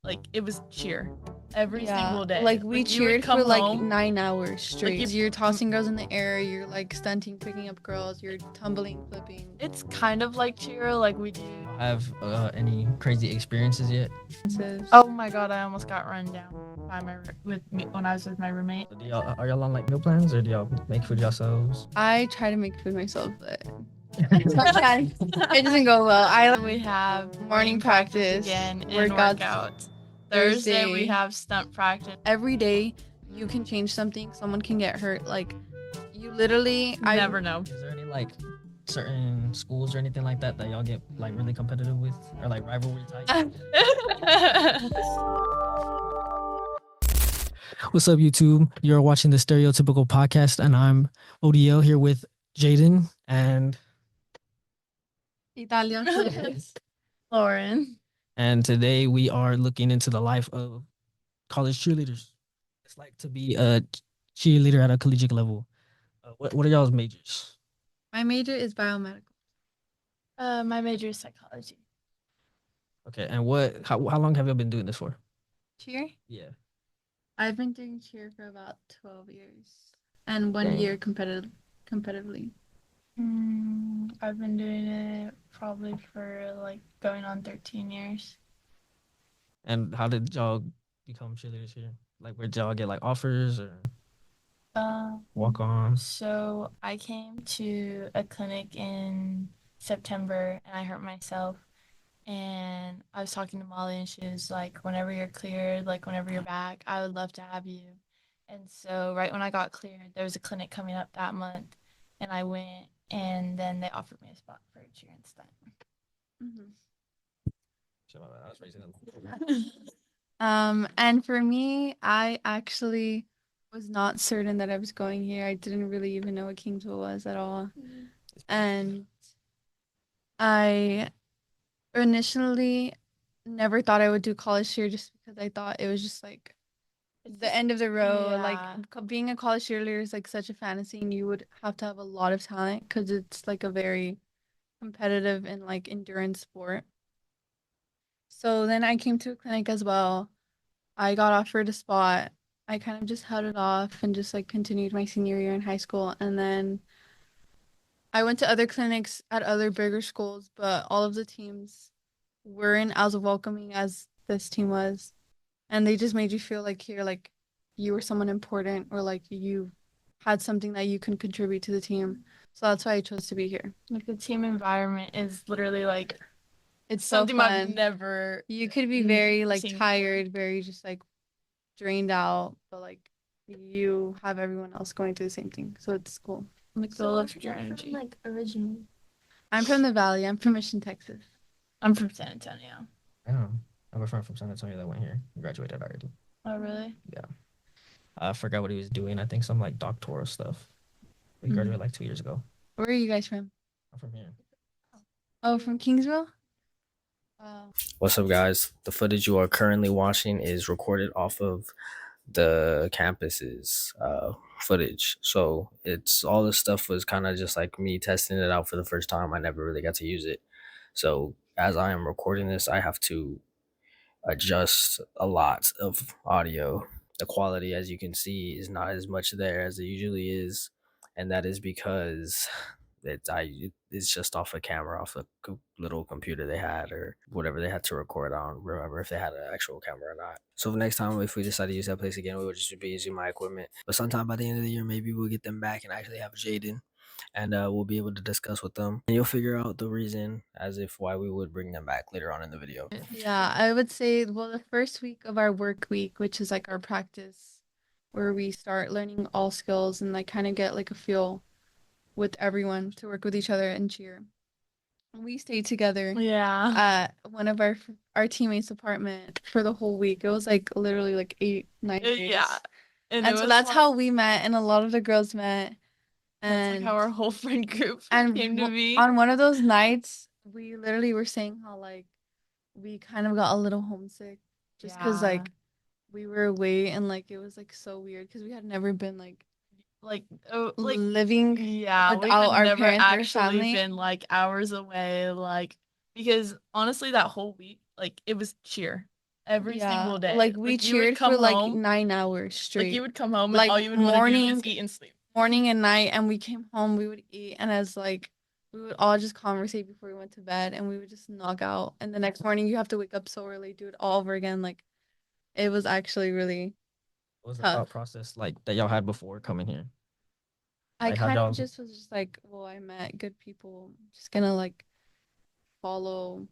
like it was cheer every single day. Like we cheered for like home, 9 hours straight. Like, you're tossing girls in the air, you're like stunting, picking up girls, you're tumbling, flipping. It's kind of like cheer, like we do. Have any crazy experiences yet? Oh my god, I almost got run down by when I was with my roommate. Are y'all on like meal plans, or do y'all make food yourselves? I try to make food myself, but sometimes it doesn't go well. We have morning practice again, workouts. Thursday we have stunt practice. Every day you can change something. Someone can get hurt. Like you literally never know. Is there any like certain schools or anything like that y'all get like really competitive with, or like rivalry type? What's up, YouTube? You're watching the Stereotypical podcast, and I'm Ø.D.L here with Jaden and Italian. Lauren. And today we are looking into the life of college cheerleaders. It's like to be a cheerleader at a collegiate level. What are y'all's majors? My major is biomedical. My major is psychology. Okay, and how long have you been doing this for? Cheer? Yeah. I've been doing cheer for about 12 years. And 1 year competitively. I've been doing it probably for like going on 13 years. And how did y'all become cheerleaders here? Like, where did y'all get like offers or walk-ons? So I came to a clinic in September and I hurt myself. And I was talking to Molly and she was like, whenever you're cleared, like whenever you're back, I would love to have you. And so right when I got cleared, there was a clinic coming up that month and I went, and then they offered me a spot for cheer and stunt. And for me, I actually was not certain that I was going here. I didn't really even know what Kingsville was at all. And I initially never thought I would do college cheer just because I thought it was just like the end of the road. Yeah. Like being a college cheerleader is like such a fantasy, and you would have to have a lot of talent because it's like a very competitive and like endurance sport. So then I came to a clinic as well. I got offered a spot. I kind of just held it off and just like continued my senior year in high school. And then I went to other clinics at other bigger schools, but all of the teams weren't as welcoming as this team was. And they just made you feel like here, like you were someone important, or like you had something that you can contribute to the team. So that's why I chose to be here. Like the team environment is literally like it's so something fun. I've never. You could be very like seen tired, very just like drained out, but like you have everyone else going through the same thing. So it's cool. Like So the where'd lift you your get from, energy. like originally? I'm from the Valley. I'm from Mission, Texas. I'm from San Antonio. Oh, I have a friend from San Antonio that went here. He graduated already. Oh, really? Yeah. I forgot what he was doing. I think some like doctoral stuff. He graduated like 2 years ago. Where are you guys from? I'm from here. Oh, from Kingsville? What's up, guys? The footage you are currently watching is recorded off of the campus's footage. So it's all this stuff was kind of just like me testing it out for the first time. I never really got to use it. So as I am recording this, I have to adjust a lot of audio. The quality, as you can see, is not as much there as it usually is, and that is because it's just off a camera, off a little computer they had, or whatever they had to record on. Remember if they had an actual camera or not. So the next time, if we decide to use that place again, we would just be using my equipment. But sometime by the end of the year, maybe we'll get them back and actually have Jaden, and we'll be able to discuss with them, and you'll figure out the reason as if why we would bring them back later on in the video. Yeah, I would say, well, the first week of our work week, which is like our practice, where we start learning all skills and like kind of get like a feel with everyone to work with each other and cheer. We stayed together Yeah. at one of our teammates' apartment for the whole week. It was like literally like 8-9 days. Yeah. And so that's how we met, and a lot of the girls met. That's And like how our whole friend group and came to be. on one of those nights, we literally were saying how like we kind of got a little homesick just because Yeah. like we were away, and like it was like so weird because we had never been like living yeah, we without had our never parents or actually family. been like hours away, like because honestly that whole week, like it was cheer every single day. Like we you would cheered come for like home, 9 hours straight. like you would come home and Like, all you would want to do morning- is eat and sleep. morning and night, and we came home, we would eat, and as like we would all just conversate before we went to bed, and we would just knock out. And the next morning, you have to wake up so early, do it all over again. Like, it was actually really. What was the Tough. thought process like that y'all had before coming here? I Like, how'd kind of y'all- just was just like, well, I met good people. I'm just gonna like follow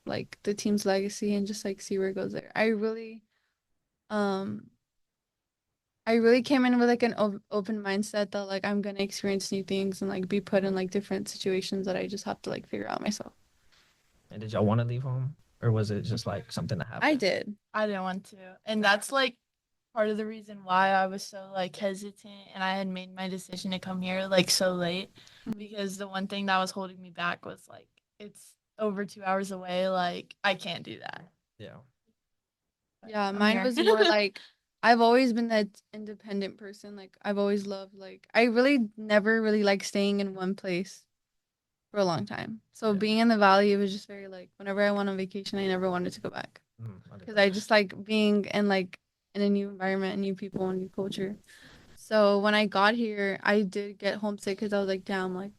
like the team's legacy and just like see where it goes there. Um, I really came in with like an open mindset that like I'm gonna experience new things and like be put in like different situations that I just have to like figure out myself. And did y'all want to leave home, or was it just like something that happened? I did. I didn't want to. And that's like part of the reason why I was so like hesitant and I had made my decision to come here like so late Mhm. because the one thing that was holding me back was like it's over 2 hours away. Like I can't do that. Yeah. Yeah, I'm mine here. was more like I've always been that independent person. Like I've always loved like I really never really like staying in one place for a long time. So Yeah. being in the valley, it was just very like whenever I went on vacation, I never wanted to go back because I just like being in like in a new environment, and new people, and new culture. So when I got here, I did get homesick because I was like, damn, like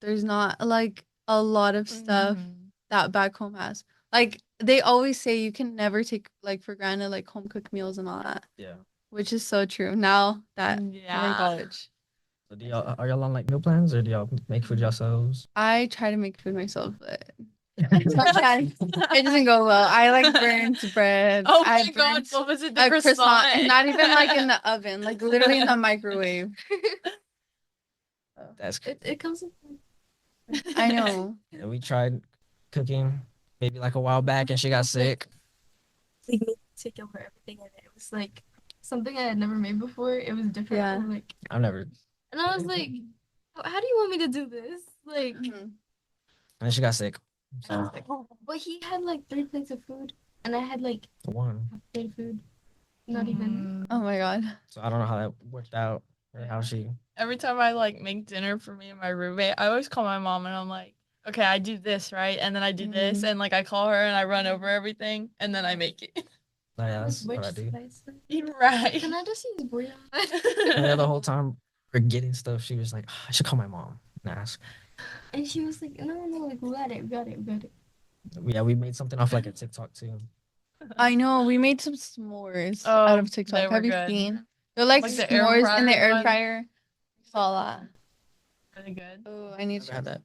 there's not like a lot of stuff Mhm. that back home has. Like they always say you can never take like for granted like home cooked meals and all that, Yeah. which is so true now that we're in Yeah. college. So do y'all are y'all on like meal plans, or do y'all make food yourselves? I try to make food myself, but sometimes it doesn't go well. I like burnt bread. Oh I my god, burnt what was it? The a croissant, croissant. and not even like in the oven, like literally in the microwave. That's It comes in. I know. yeah, we tried cooking maybe like a while back, and she got sick. Like me take over everything, and it was like something I had never made before. It was different. Yeah. I'm like, I've never. and I was like, how do you want me to do this? Like, Mhm. And she got sick. I was like, but he had like 3 plates of food, and I had like One. half a plate of food. Not even. Oh my god. So I don't know how that worked out, or how she. Every time I like make dinner for me and my roommate, I always call my mom and I'm like, okay, I do this, right? And then I do this, Mhm. and like I call her and I run over everything, and then I make it. Oh, yeah, Like, that's what which I do. slice? Right. Can I just use bouillon? And yeah, the whole time we're getting stuff, she was like, "I should call my mom and ask." And she was like, no, like, we got it. Yeah, we made something off like a TikTok too. I know. We made some s'mores Oh, out of they TikTok. were Have you good. seen? They're like Like the air s'mores in the fryer air one? fryer. Saw that. Really good. Oh, I need to Never had try that.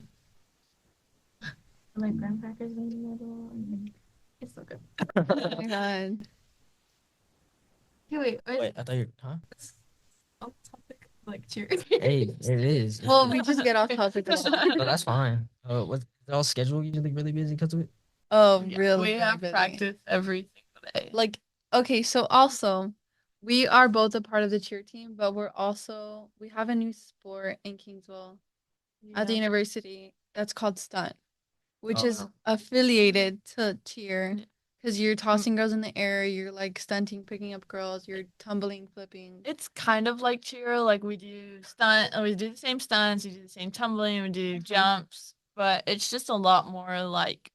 Like graham crackers in the middle. And it's so good. Oh my god. Okay, wait. Wait, I thought you. Huh? It's on topic. Like, cheer. Hey, it is. Well, we just get off topic a lot. No, that's fine. Was y'all schedule usually really busy because of it? Oh, Yeah, really? we really have busy. practice every single day. Like, okay, so also, we are both a part of the cheer team, but we have a new sport in Kingsville at the Yeah. university that's called stunt, which Oh, is wow. affiliated to cheer. Yeah. Because you're tossing girls in the air, you're like stunting, picking up girls, you're tumbling, flipping. It's kind of like cheer. Like we do we do the same stunts, we do the same tumbling, we do jumps, but it's just a lot more like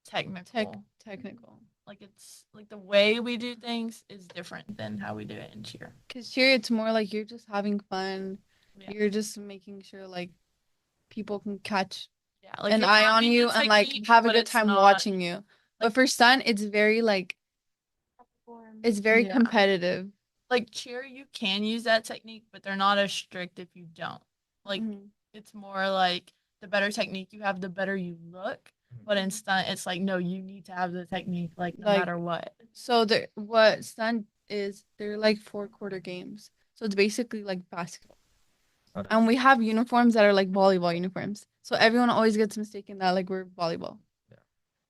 technical. Technical. Like it's like the way we do things is different than how we do it in cheer. Because cheer, it's more like you're just having fun. Yeah. You're just making sure like people can catch Yeah, like an you're eye on learning you the and like technique, have a but good it's time not- watching you. But for stunt, it's very like it's very Yeah. competitive. Like cheer, you can use that technique, but they're not as strict if you don't. Like Mhm. it's more like the better technique you have, the better you look. But in stunt, it's like no, you need to have the technique, like no Like- matter what. So what stunt is, they're like 4-quarter games. So it's basically like basketball. Okay. And we have uniforms that are like volleyball uniforms. So everyone always gets mistaken that like we're volleyball. Yeah.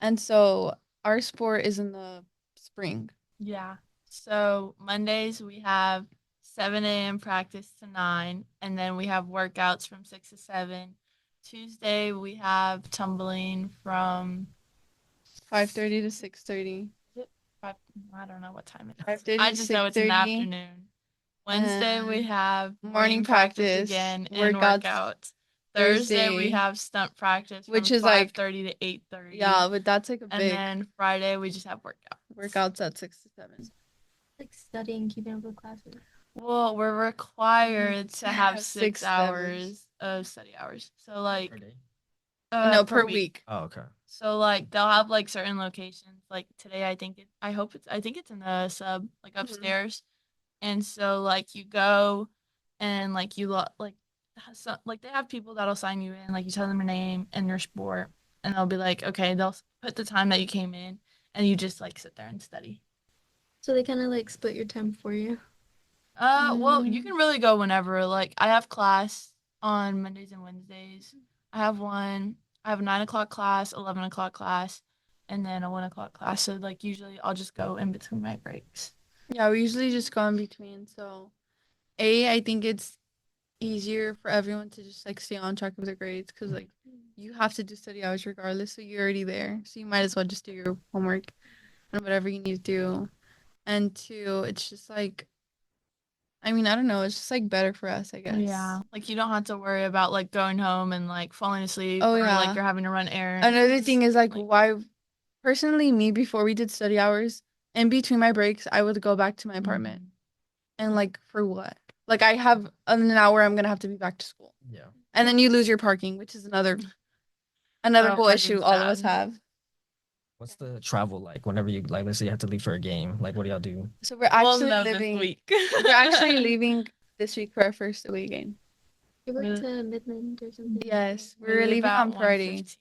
And so our sport is in the spring. Yeah. So Mondays we have 7 a.m. practice to 9, and then we have workouts from 6 to 7. Tuesday we have tumbling from 5:30 to 6:30. 5. I don't know what time it is. 5:30 I to just know it's in the 6:30. afternoon. Wednesday we And have morning practice, again and workouts. workouts. Thursday we Thursday, have stunt practice which from is like 5:30 to 8:30. yeah, but that's like a And big then Friday we just have workouts at 6 to 7. Like studying, keeping up with classes. Well, we're required to have Have 6 6 7. hours of study hours. So like Per day? No, per per week. Oh, okay. So like they'll have like certain locations. Like today I think it's in the sub like upstairs. And so like you go and like so, like they have people that'll sign you in, like you tell them your name and your sport and they'll be like, okay, they'll put the time that you came in and you just like sit there and study. So they kind of like split your time for you. Well, you can really go whenever. Like I have class on Mondays and Wednesdays. I have a 9 o'clock class, 11 o'clock class, and then a 1 o'clock class. So like usually I'll just go in between my breaks. Yeah, we usually just go in between. So, I think it's easier for everyone to just like stay on track with their grades because like you have to do study hours regardless. So you're already there. So you might as well just do your homework and whatever you need to do. And two, it's just like, I mean, I don't know. It's just like better for us, I guess. Yeah, like you don't have to worry about like going home and like falling asleep Oh, or yeah. like you're having to run errands. Another thing is like Like- why, personally, me, before we did study hours, in between my breaks, I would go back to my apartment. And like, for what? Like, I have an hour I'm gonna have to be back to school. Yeah. And then you lose your parking, which is another Oh, whole issue parking's all of us bad. have. What's the travel like whenever you like? Let's say you have to leave for a game. Like, what do y'all do? So we're We'll actually know living. this week. We're actually leaving this week for our first away game. You went Really? to Midland or something? Yes, We we're leave leaving at on Friday. 1:15.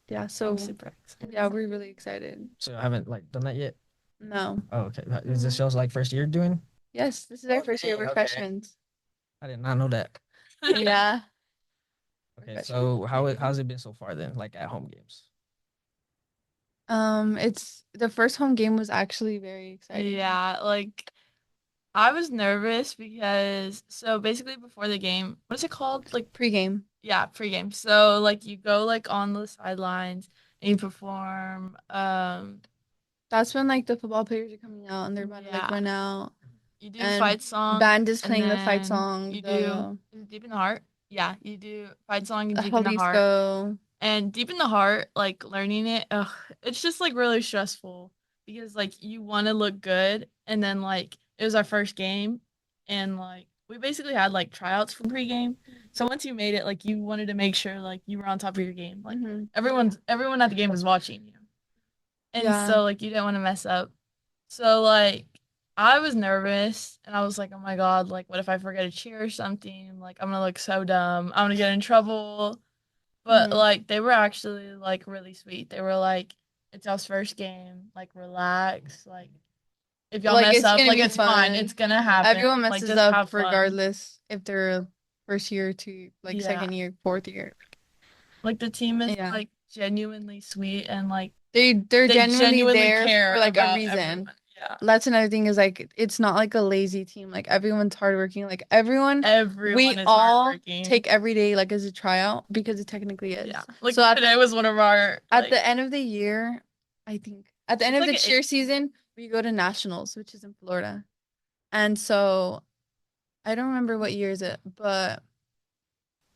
Yeah, I'm so super excited. yeah, we're really excited. So I haven't like done that yet. No. Oh, okay. Is this y'all's like first year doing? Yes, this is our Oh, first year. dang, We're okay. freshmen. I did not know that. Yeah. Okay, so how's it been so far then? Like at home games. It's the first home game was actually very exciting. Yeah, like I was nervous because so basically before the game, what is it called? Like Pre-game. yeah, pregame. So like you go like on the sidelines and you perform. That's when like the football players are coming out and they're about to like Yeah. run out. You do And fight song. Band is and playing the fight then song. You the do is it Deep in the Heart. Yeah, you do fight song and Deep in the Heart. Jalisco. And Deep in the Heart, like learning it, it's just like really stressful because like you want to look good, and then like it was our first game, and like we basically had like tryouts for pregame. So once you made it, like you wanted to make sure like you were on top of your game. Like Mhm. everyone at the game was watching you, and Yeah. so like you didn't want to mess up. So like I was nervous, and I was like, oh my god, like what if I forget a cheer or something? Like I'm gonna look so dumb. I'm gonna get in trouble. But Mhm. like they were actually like really sweet. They were like, "It's y'all's first game. Like relax. Like if y'all Like, mess it's up, gonna like be it's fine. fun. It's gonna happen. Everyone Like messes just have up fun." regardless if they're first year to like Yeah. second year, fourth year. Like the team is Yeah. like genuinely sweet and like They're they genuinely there care for like a about reason. everyone. Yeah. That's another thing is like it's not like a lazy team. Like everyone's hardworking. Like everyone Everyone we is all hardworking. take every day like as a tryout because it technically is. Yeah. Like So today was one of our at like, the end of the year, I think at the end It's of the like a- cheer season, we go to nationals, which is in Florida. And so I don't remember what year is it, but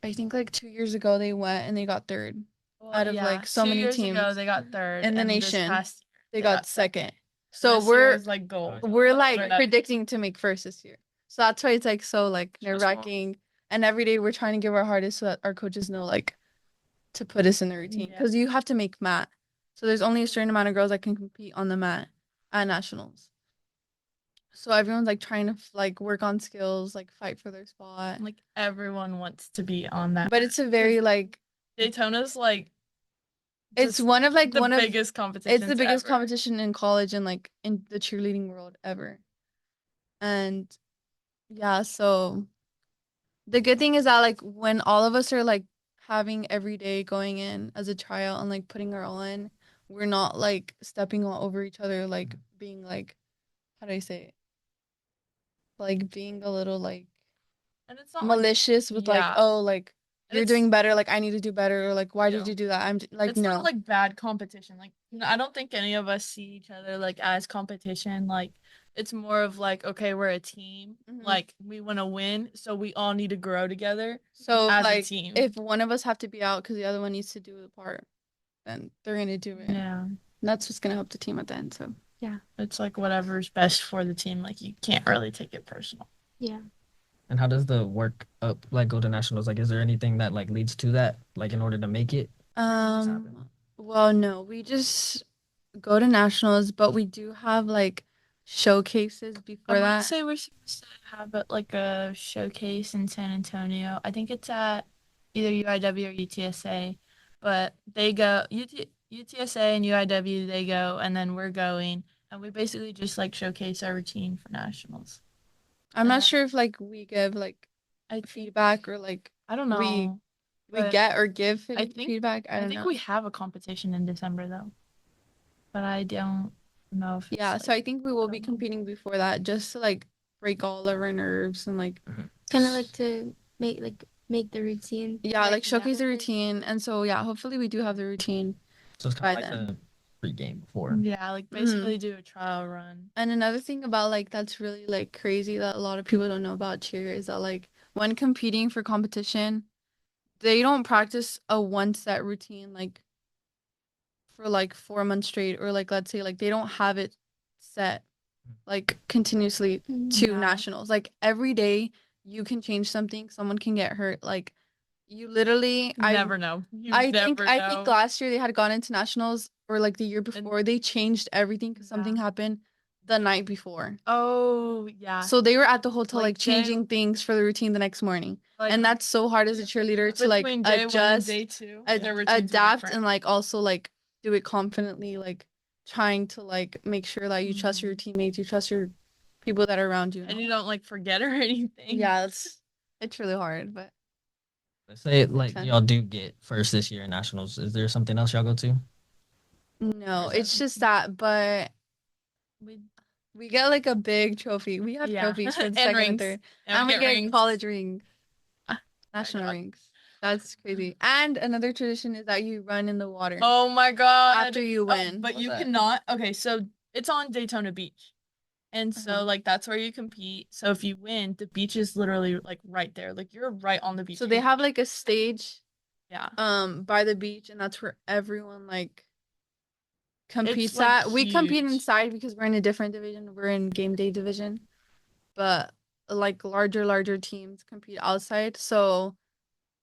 I think like 2 years ago they went and they got third well, out of yeah, like so 2 many years teams ago they got third in the and this nation. past They year got second. So this year we're was like gold. we're like We're not- predicting to make first this year. So that's why it's like so like Stressful. nerve-wracking. And every day we're trying to give our hardest so that our coaches know like to put us in the routine. Yeah. Because you have to make mat. So there's only a certain amount of girls that can compete on the mat at nationals. So everyone's like trying to like work on skills, like fight for their spot. Like everyone wants to be on that. But it's a very like Daytona's like it's just one of like the one of biggest competitions. it's the biggest ever. competition in college and like in the cheerleading world ever. And yeah, so the good thing is that like when all of us are like having every day going in as a tryout and like putting our all in, we're not like stepping all over each other, like being like, how do I say it? Like being a little like And it's not like, malicious with like, yeah. oh, like you're it's- doing better, like I need to do better, or like why did Yeah. you do that? Like it's no. not like bad competition. Like I don't think any of us see each other like as competition. Like it's more of like, okay, we're a team. Mhm. Like we want to win, so we all need to grow together So as a like team. if one of us have to be out because the other one needs to do the part, then they're gonna do it. Yeah. And that's what's gonna help the team at the end. So yeah. It's like whatever's best for the team. Like you can't really take it personal. Yeah. And how does the work up like go to nationals? Like, is there anything that like leads to that? Like, in order to make it? happen? Well, no, we just go to nationals, but we do have like showcases before I want that. to say we're supposed to have like a showcase in San Antonio. I think it's at either UIW or UTSA, but they go UTSA and UIW. They go, and then we're going, and we basically just like showcase our routine for nationals. I'm not sure if like we give like I feedback or like I don't know. we but get or give I think feedback. I don't think know. we have a competition in December though, but I don't know if it's, Yeah, so I like, think we will be coming. competing before that just to like break all of our nerves and like Kind of like to make the routine. yeah, like showcase the better. routine. And so yeah, hopefully we do have the routine. So it's by kind of like then. the pre-game before. Yeah, like basically do a trial run. And another thing about like that's really like crazy that a lot of people don't know about cheer is that like when competing for competition, they don't practice a one set routine like for like 4 months straight, or like let's say like they don't have it set like continuously to Yeah. nationals. Like every day you can change something, someone can get hurt. Like you literally Never know. You I never think know. last year they had gone into nationals, or like the year before they changed everything because something Yeah. happened the night before. Oh yeah. So they were at the hotel Like, like changing things for the routine the next morning. Like, And that's so hard as a cheerleader to like between day 1 and adjust, day 2, their routines were adapt, different. and like also like do it confidently, like trying to like make sure that you trust your teammates, you trust your people that are around you. And you don't like forget or anything. Yeah, it's really hard, but Let's say like fun. y'all do get first this year in nationals. Is there something else y'all go to? no, Or is it's just that. But we get like a big trophy. We have Yeah. trophies for the And second and rings. third, And and we get rings. college rings, national God. rings. That's crazy. And another tradition is that you run in the water. Oh my god. After you win. But What's you that? cannot. Okay, so it's on Daytona Beach. And so like that's where you compete. So if you win, the beach is literally like right there. Like you're right on the beach. So they have like a stage Yeah. by the beach, and that's where everyone like competes like, at. We compete huge. inside because we're in a different division. We're in game day division. But like larger teams compete outside. So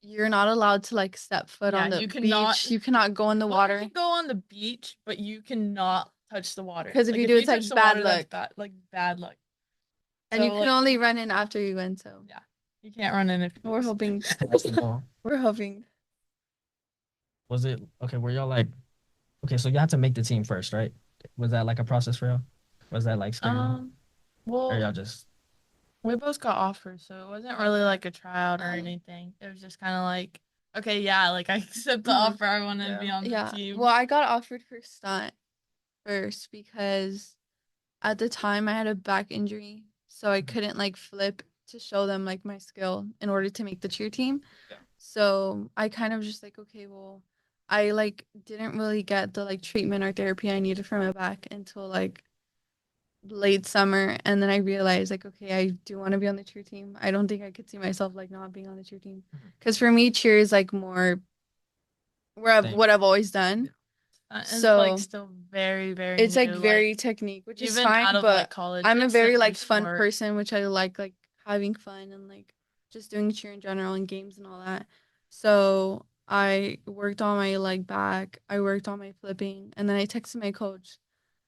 you're not allowed to like step foot Yeah, on the you cannot- beach. You cannot go in the Well, water. You can go on the beach, but you cannot touch the water. Because if Like, you do, it's like touch the bad water, that's luck. bad luck. And you So, can like, only run in after you win. So Yeah. You can't run in if you we're lose. hoping. Basketball. We're hoping. Was it okay? Were y'all like okay? So you had to make the team first, right? Was that like a process for y'all? Was that like scary? Or y'all Well, just we both got offers, so it wasn't really like a tryout or anything. It was just kind of like, okay, yeah, like I accept the Mhm. offer. I want to be on the Yeah. team. Well, I got offered for stunt first because at the time I had a back injury, so I couldn't like flip to show them like my skill in order to make the cheer team. Yeah. So I kind of just like, okay, well, I like didn't really get the like treatment or therapy I needed for my back until like late summer, and then I realized like, okay, I do want to be on the cheer team. I don't think I could see myself like not being on the cheer team, because for me cheer is like more Same. what I've always done. It's So like still very it's like new, very technique, which is even fine, out of but like college. I'm a it's very a like new fun sport. person, which I like having fun and like just doing cheer in general and games and all that. So I worked on my like back, I worked on my flipping, and then I texted my coach,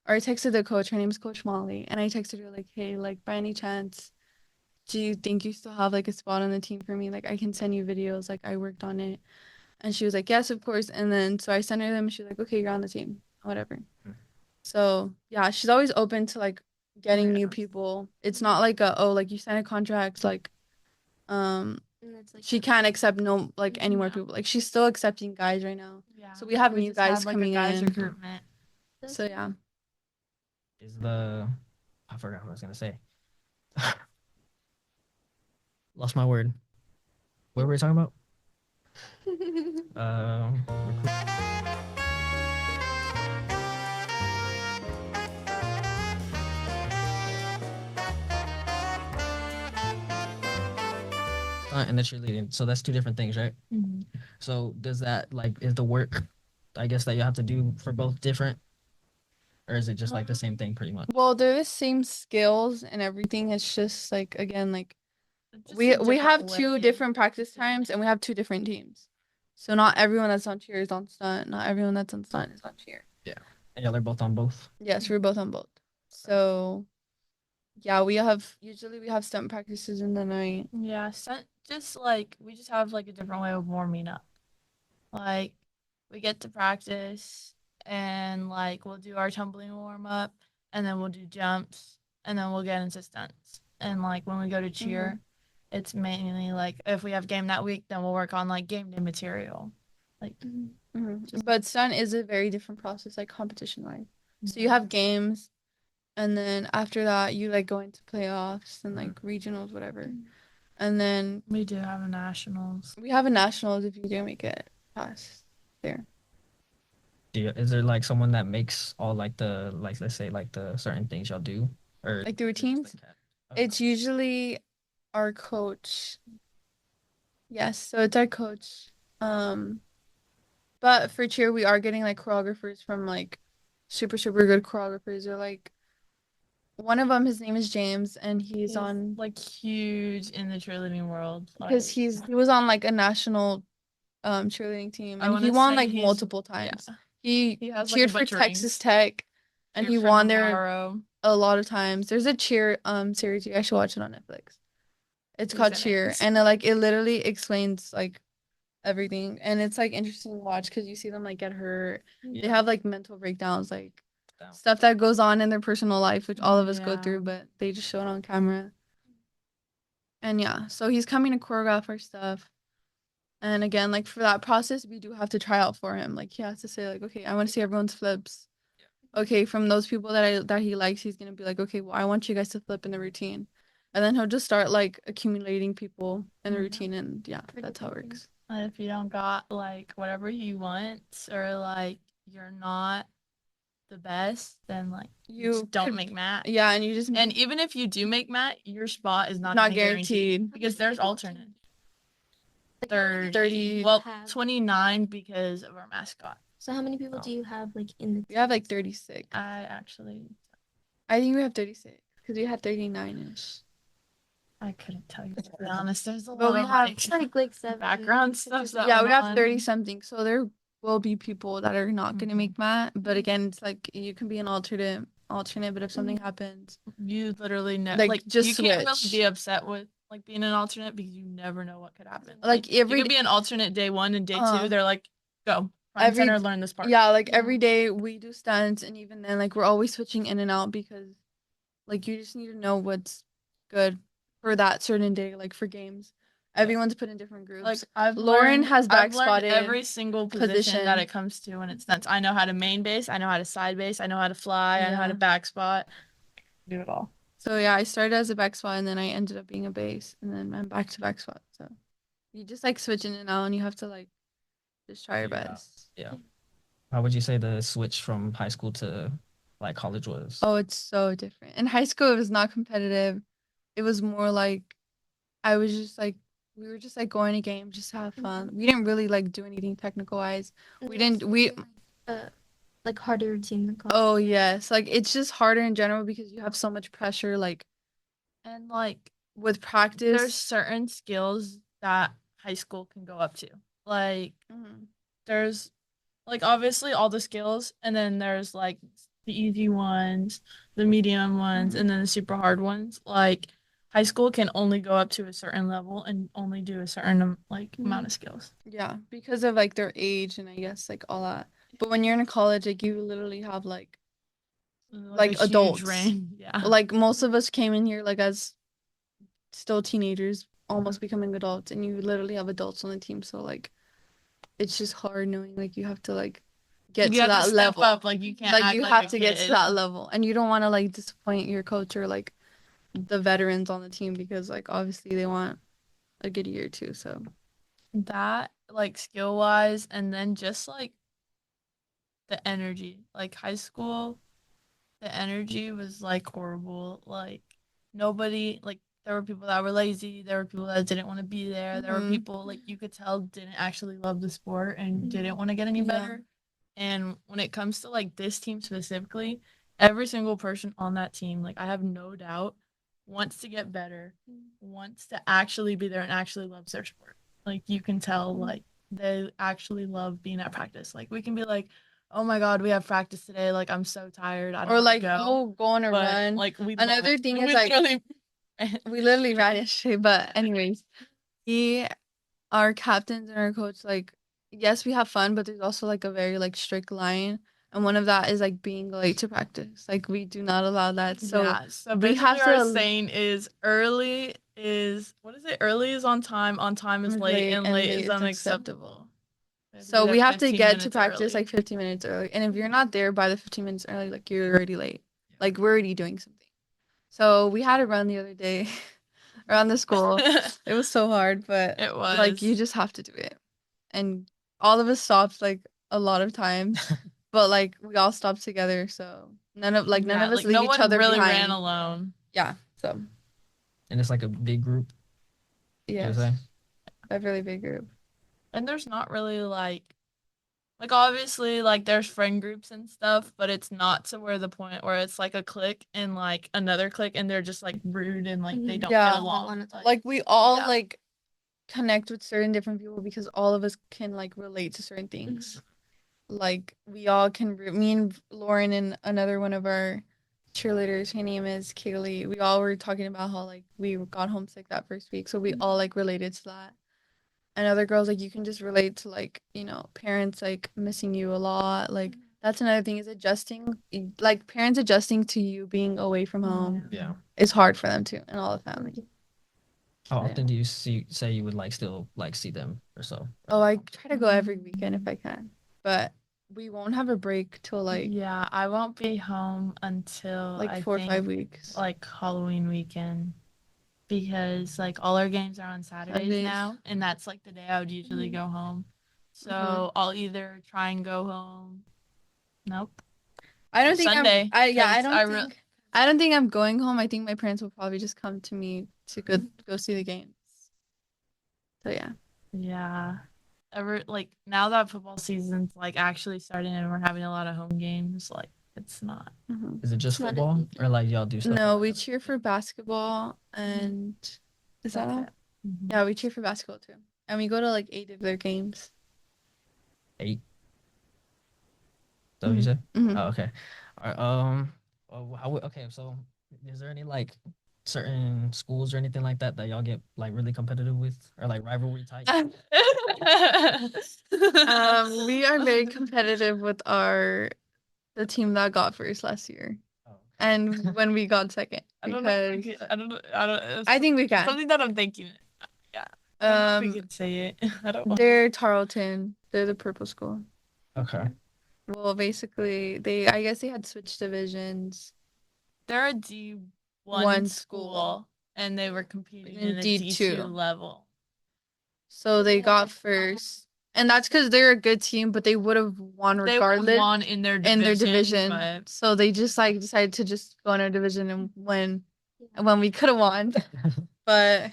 or I texted the coach. Her name is Coach Molly, and I texted her like, hey, like by any chance, do you think you still have like a spot on the team for me? Like I can send you videos, like I worked on it. And she was like, yes, of course. And then so I sent her them, and she was like, okay, you're on the team, whatever. So yeah, she's always open to like getting new people. It's not like like you sign a contract, like And it's like she can't accept no like any more people. Like she's still accepting guys right now. Yeah. So we have new just guys had, like, coming a guys in. recruitment. So yeah. is the I forgot what I was gonna say. Lost my word. What were we talking about? recruit- and the cheerleading. So that's two different things, right? Mhm. So does that like is the work, I guess, that you have to do for both different, or is it just like the same thing pretty much? Well, they're the same skills and everything. It's just like again, like Just we a different have two way. different practice times and we have two different teams. So not everyone that's on cheer is on stunt. Not everyone that's on stunt is on cheer. And y'all are both on both. Yes, we're both on both. So yeah, usually we have stunt practices in the night. Yeah, just like we just have like a different way of warming up. Like we get to practice and like we'll do our tumbling warm up and then we'll do jumps and then we'll get into stunts. And like when we go to cheer, it's mainly like if we have game that week, then we'll work on like game day material. Like But stunt is a very different process, like competition wise. So you have games, and then after that you like go into playoffs and like regionals, whatever. And then we do have a nationals. we have a nationals if you do make it past there. Is there like someone that makes all like the like let's say like the certain things y'all do, or Like the is it just routines? the cap? It's usually our coach. Yes, so it's our coach. But for cheer we are getting like choreographers from like super good choreographers. Or like one of them, his name is James, and he's on like huge in the cheerleading world. because he was on like a national cheerleading team I and he wanna won say like he's- multiple times. yeah. He has, like, a cheered for bunch of Texas rings. Tech and he Cheered for won there Navarro. a lot of times. There's a cheer series, you guys should watch it on Netflix. It's Who's called in it? Cheer, and it literally explains like everything, and it's like interesting to watch because you see them like get hurt. They have like mental breakdowns, like Down. stuff that goes on in their personal life, which all of us go Yeah. through, but they just show it on camera. And yeah, so he's coming to choreograph our stuff. And again, like for that process, we do have to try out for him. Like he has to say, like, okay, I want to see everyone's flips. Okay, from those people that he likes, he's gonna be like, okay, well, I want you guys to flip in the routine. And then he'll just start like accumulating people in the Mhm. routine, and yeah, that's how it works. And if you don't got like whatever you want or like you're not the best, then like you just don't could- make mat. Yeah, and you just And even if you do make mat, your spot is not not even guaranteed. because there's alternate. 30. Well, Have- 29 because of our mascot. So how many people do you have like in the We have like teams? 36. I actually I think we have 36 because we had 39-ish. I couldn't tell you to be honest. There's a But lot we of have- like 7 background stuff. That Yeah, we went have on. 30 something. So there will be people that are not going to Mhm. make mat. But again, it's like you can be an alternate. But if something happens, You literally know, Like, like just you can't really switch. be upset with like being an alternate because you never know what could happen. Like, you every could be an alternate day 1 and day 2. Uh-huh. They're like, go front Every- center, learn this part. yeah, like Yeah. every day we do stunts, and even then, like we're always switching in and out because, like, you just need to know what's good for that certain day. Like for games, everyone's put in different groups. Like I've Lauren learned, has I've back learned spotted every single position position. that it comes to when it's stunts. I know how to main base. I know how to side base. I know how to fly. I know how to Yeah. back spot. Do it all. So yeah, I started as a back spot, and then I ended up being a base, and then I'm back to back spot. So you just like switch in and out, and you have to like just try your Yeah. best. Yeah. How would you say the switch from high school to like college was? Oh, it's so different. In high school, it was not competitive. It was more like I was just like we were just like going to games, just to have fun. We didn't really like do anything technical wise. We didn't. like harder routine than college. Oh yes, like it's just harder in general because you have so much pressure. Like And like with there's practice, certain skills that high school can go up to. Like there's like obviously all the skills and then there's like the easy ones, the medium ones, and then the super hard ones. Like high school can only go up to a certain level and only do a certain like amount of skills. yeah, because of like their age and I guess like all that. But when you're in college, like you literally have like Like a huge adults. range. Yeah. like most of us came in here like as still teenagers, almost becoming adults, and you literally have adults on the team. So like it's just hard knowing like you have to like get you to have that to step level. up. Like you can't Like act you like have a to get to kid. that level, and you don't want to like disappoint your coach or like the veterans on the team because like obviously they want a good year too. So That, like, skill wise, and then just like the energy. Like high school, the energy was like horrible. Like nobody, like there were people that were lazy, there were people that didn't want to be there, there were Mhm. people like you could tell didn't actually love the sport and didn't want to get any Yeah. better. And when it comes to like this team specifically, every single person on that team, like I have no doubt, wants to get better, wants to actually be there and actually loves their sport. Like you can tell like they actually love being at practice. Like we can be like, "Oh my God, we have practice today. Like I'm so tired. I don't Or want to like, go." oh, go on a But run. like we love Another it. thing We is like literally we literally ran yesterday, but anyways, we our captains and our coach, like, yes, we have fun, but there's also like a very like strict line. And one of that is like being late to practice. Like we do not allow that. So yeah. So we basically, have our to saying is early is what is it? Early is on time is is late, and late is it's unacceptable. So we have to 15 get to minutes practice early. like 15 minutes early. And if you're not there by the 15 minutes early, like you're already late. Like we're already doing something. So we had a run the other day around the school. It was so hard, but It was like you just have to do it. And all of us stopped like a lot of times, but like we all stopped together. So none of Yeah, us like leave no each one other really behind. ran alone. Yeah. So And it's like a big group. You know yes, what I'm saying? a really big group. And there's not really like obviously like there's friend groups and stuff, but it's not to where the point where it's like a clique and like another clique and they're just like rude and like they don't Yeah. get along. Like we all yeah. like connect with certain different people because all of us can like relate to certain things. Like we all can me and Lauren and another one of our cheerleaders, her name is Kaylee. We all were talking about how like we got homesick that first week, so we all like related to that. And other girls like you can just relate to like, parents like missing you a lot. Like that's another thing is adjusting, like parents adjusting to you being away from home Yeah. is hard for them too and all the family. How Yeah. often do you say you would like still like see them or so? Oh, I try to go every weekend if I can, but we won't have a break till like Yeah, I won't be home until like I 4 or think 5 weeks. like Halloween weekend because like all our games are on Saturdays Saturdays. now, and that's like the day I would usually go home. So I'll either try and go home. Nope. I don't think Sunday. I don't think I'm going home. I think my parents will probably just come to me to go see the games. So yeah. Yeah. Like now that football season's like actually starting and we're having a lot of home games, like it's not. Is it just football or like y'all do stuff? No, like we other- cheer for basketball and is that That's all? it. Mhm. Yeah, we cheer for basketball too. And we go to like 8 of their games. 8. So you said? Mhm. Oh, okay. All right, okay, so is there any like certain schools or anything like that that y'all get like really competitive with or like rivalry type? We are very competitive with the team that got first last year. Oh. And when we got second. I don't know. Because I don't know. I don't. It's I think we can. something that I'm thinking. Yeah. I don't know if we could say it. I don't. They're Tarleton. They're the purple school. Okay. Well, basically, I guess they had switched divisions. They're a D1 One school, school. and they were competing In in a D2. D2 level. So they got first. And that's because they're a good team, but they would have won They would have regardless won in their division. but So they just like decided to just go in our division and win when we could have won. But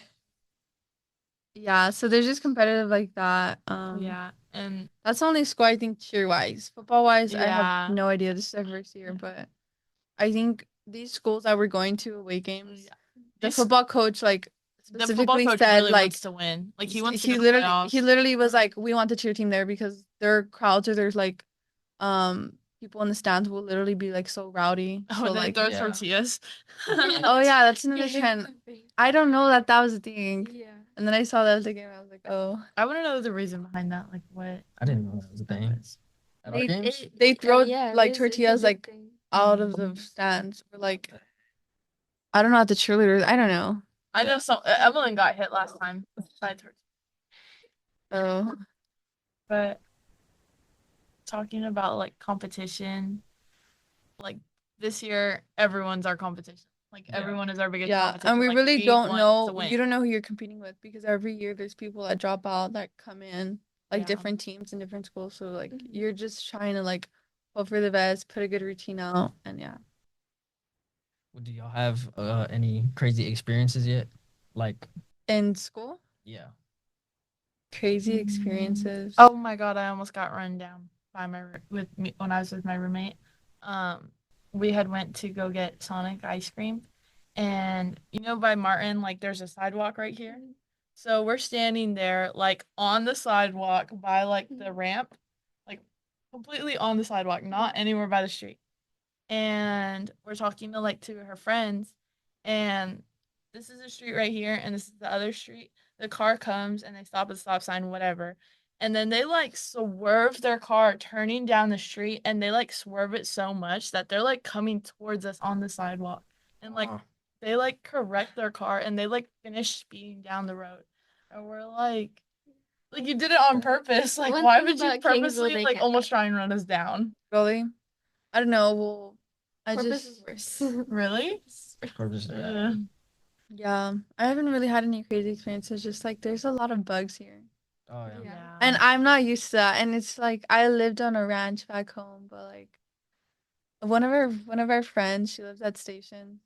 yeah, so they're just competitive like that. yeah, and That's the only school I think cheer wise. Football wise, I Yeah. have no idea. This is our first year, but I think these schools that we're going to away games, the These- football coach like the football specifically coach said really like wants to win. Like he wants to he go to literally playoffs. was like, we want the cheer team there because their crowds or there's like people in the stands will literally be like so rowdy. Oh, So and then like throw Yeah. tortillas. oh yeah, that's another trend. I don't know that was a thing. Yeah. And then I saw that as a game. I was like, oh. I want to know the reason behind that. Like what? I didn't know that was a thing. At our games? They throw yeah, like it's a tortillas big like thing. out of the stands or like I don't know at the cheerleaders. I don't know. I know some. Evelyn got hit last time by a tortilla. Oh. But talking about like competition, like this year, everyone's our competition. Like Yeah. everyone is our biggest Yeah, competition. and we Like, really don't want know. to win. You don't know who you're competing with because every year there's people that drop out that come in, like Yeah. different teams in different schools. So like Mhm. you're just trying to like hope for the best, put a good routine out, and yeah. Well, do y'all have any crazy experiences yet? Like, In school, yeah. crazy experiences. Oh my god, I almost got run down by with me when I was with my roommate. We had went to go get Sonic ice cream, and by Martin, like there's a sidewalk right here. So we're standing there like on the sidewalk by like the ramp, like completely on the sidewalk, not anywhere by the street. And we're talking to like two of her friends, and this is a street right here, and this is the other street. The car comes and they stop at the stop sign, whatever. And then they like swerve their car turning down the street, and they like swerve it so much that they're like coming towards us on the sidewalk. And like they like correct their car and they like finish speeding down the road. And we're like you did it on purpose. Like One why thing would you about Kingsville, purposely they like can't almost help. try and run us down? Really? I don't know. Well, I Corpus just is worse. Really? Or just, yeah, I haven't really had any crazy experiences. Just like there's a lot of bugs here. oh yeah. Yeah. And I'm not used to that. And it's like I lived on a ranch back home, but like one of our friends, she lives at station,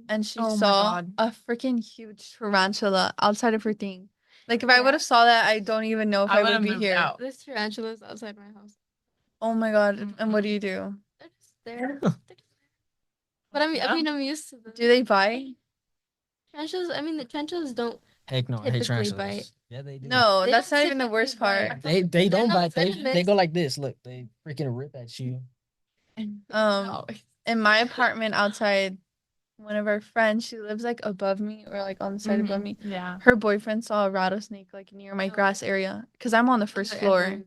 and she Oh my saw God. a freaking huge tarantula outside of her thing. Like if I Yeah. would have saw that, I don't even know if I I would would've be moved here. out. There's tarantulas outside my house. Oh my god! And what do you do? They're just there. They're just there. But Yeah. I'm used to them. Do they bite? Tarantulas? I mean, the tarantulas don't. Heck no, I hate Typically tarantulas. bite. Yeah, they do. No, They that's don't not even the worst typically bite. part. They They're don't not bite. They venomous. go like this. Look, they freaking rip at you. Um, in my apartment outside, one of our friends, she lives like above me or like on the side above me. Yeah. Her boyfriend saw a rattlesnake like near my No. grass area because I'm on the first They're floor. everywhere.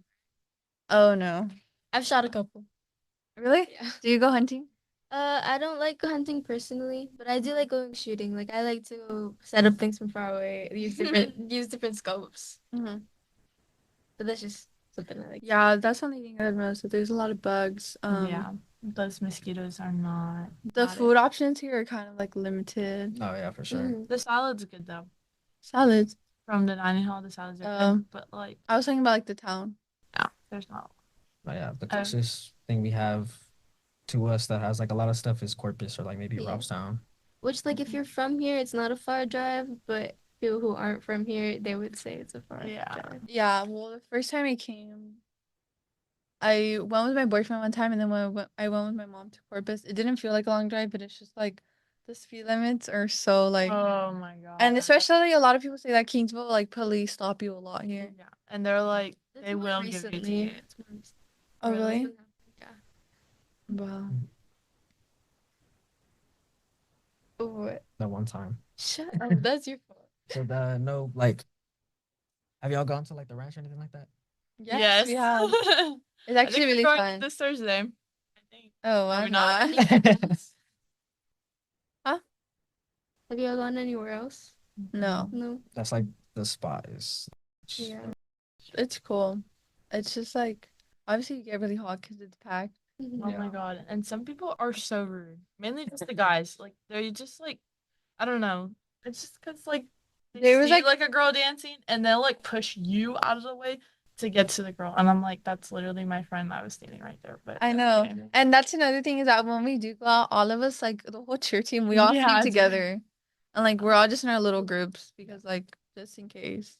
Oh no. I've shot a couple. Really? Yeah. Do you go hunting? I don't like hunting personally, but I do like going shooting. Like I like to go set up things from far away, use different scopes. Mm-hmm. But that's just something I like. Yeah, that's the only thing I've noticed. That there's a lot of bugs. Yeah. Those mosquitoes are not. The not it. food options here are kind of like limited. Oh yeah, for sure. Mhm. The salad's good though. Salads. From the dining hall, the salads are good. But like, I was talking about like the town. no, there's not. But yeah, the closest thing we have to us that has like a lot of stuff is Corpus or like maybe Yeah. Robstown. Which, like, if you're from here, it's not a far drive, but people who aren't from here, they would say it's a far Yeah. drive. Yeah, well, the first time I came, I went with my boyfriend one time, and then when I went with my mom to Corpus, it didn't feel like a long drive, but it's just like the speed limits are so like, Oh my god. and especially a lot of people say that Kingsville like police stop you a lot here. Yeah, and they're like It's they more will give you recently. tickets. It's more recent. Oh Really? really? Yeah. Wow. What? That one time. Shut up. That's your fault. So no, like, have y'all gone to like the ranch or anything like that? Yes, we have. It's I actually think we're really going fun. this Thursday. I think. Oh, Maybe I'm not. not. Have you all gone anywhere else? No, No. That's like the spot is. Yeah. it's cool. It's just like obviously you get really hot because it's packed. Oh Yeah. my god. And some people are so rude. Mainly just the guys. Like they're just like I don't know. It's just cause like they There was, see like- like a girl dancing and they'll like push you out of the way to get to the girl. And I'm like, that's literally my friend that was standing right there. But I know. okay. And that's another thing is that when we do go out, all of us, like the whole cheer team, we all Yeah, sleep it's- together. And like we're all just in our little groups because like just in case.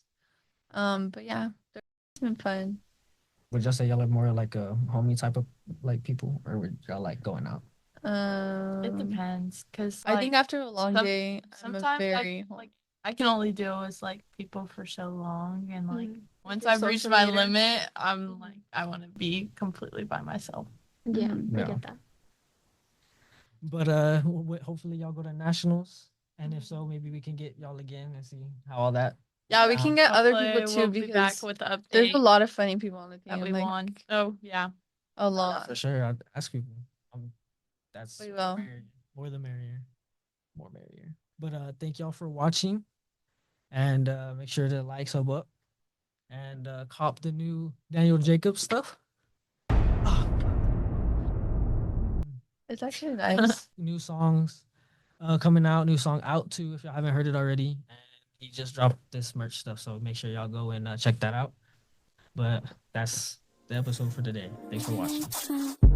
But yeah, it's been fun. Would y'all say y'all are more like a homie type of like people, or would y'all like going out? It depends. Cause I like, think after a long some- day, I'm a sometimes very like I can only deal with like people for so long and like Mhm. once Your I've reached social my meter. limit, I'm like I want to be completely by myself. Yeah, Mhm. I Yeah. get that. But hopefully y'all go to nationals, and if so, maybe we can get y'all again and see how all that. yeah, we Yeah. can get other Hopefully people too we'll be back because with the update there's a lot of funny people on the that team. we Like won. Oh yeah. a lot. For sure, I'd ask people. That's We will. more the merrier, more merrier. But thank y'all for watching, and make sure to like, sub up, and cop the new Daniel Jacobs stuff. Oh, It's actually nice. new songs. coming out, new song out too, if y'all haven't heard it already. And he just dropped this merch stuff, so make sure y'all go and check that out. But that's the episode for today. Thanks for watching.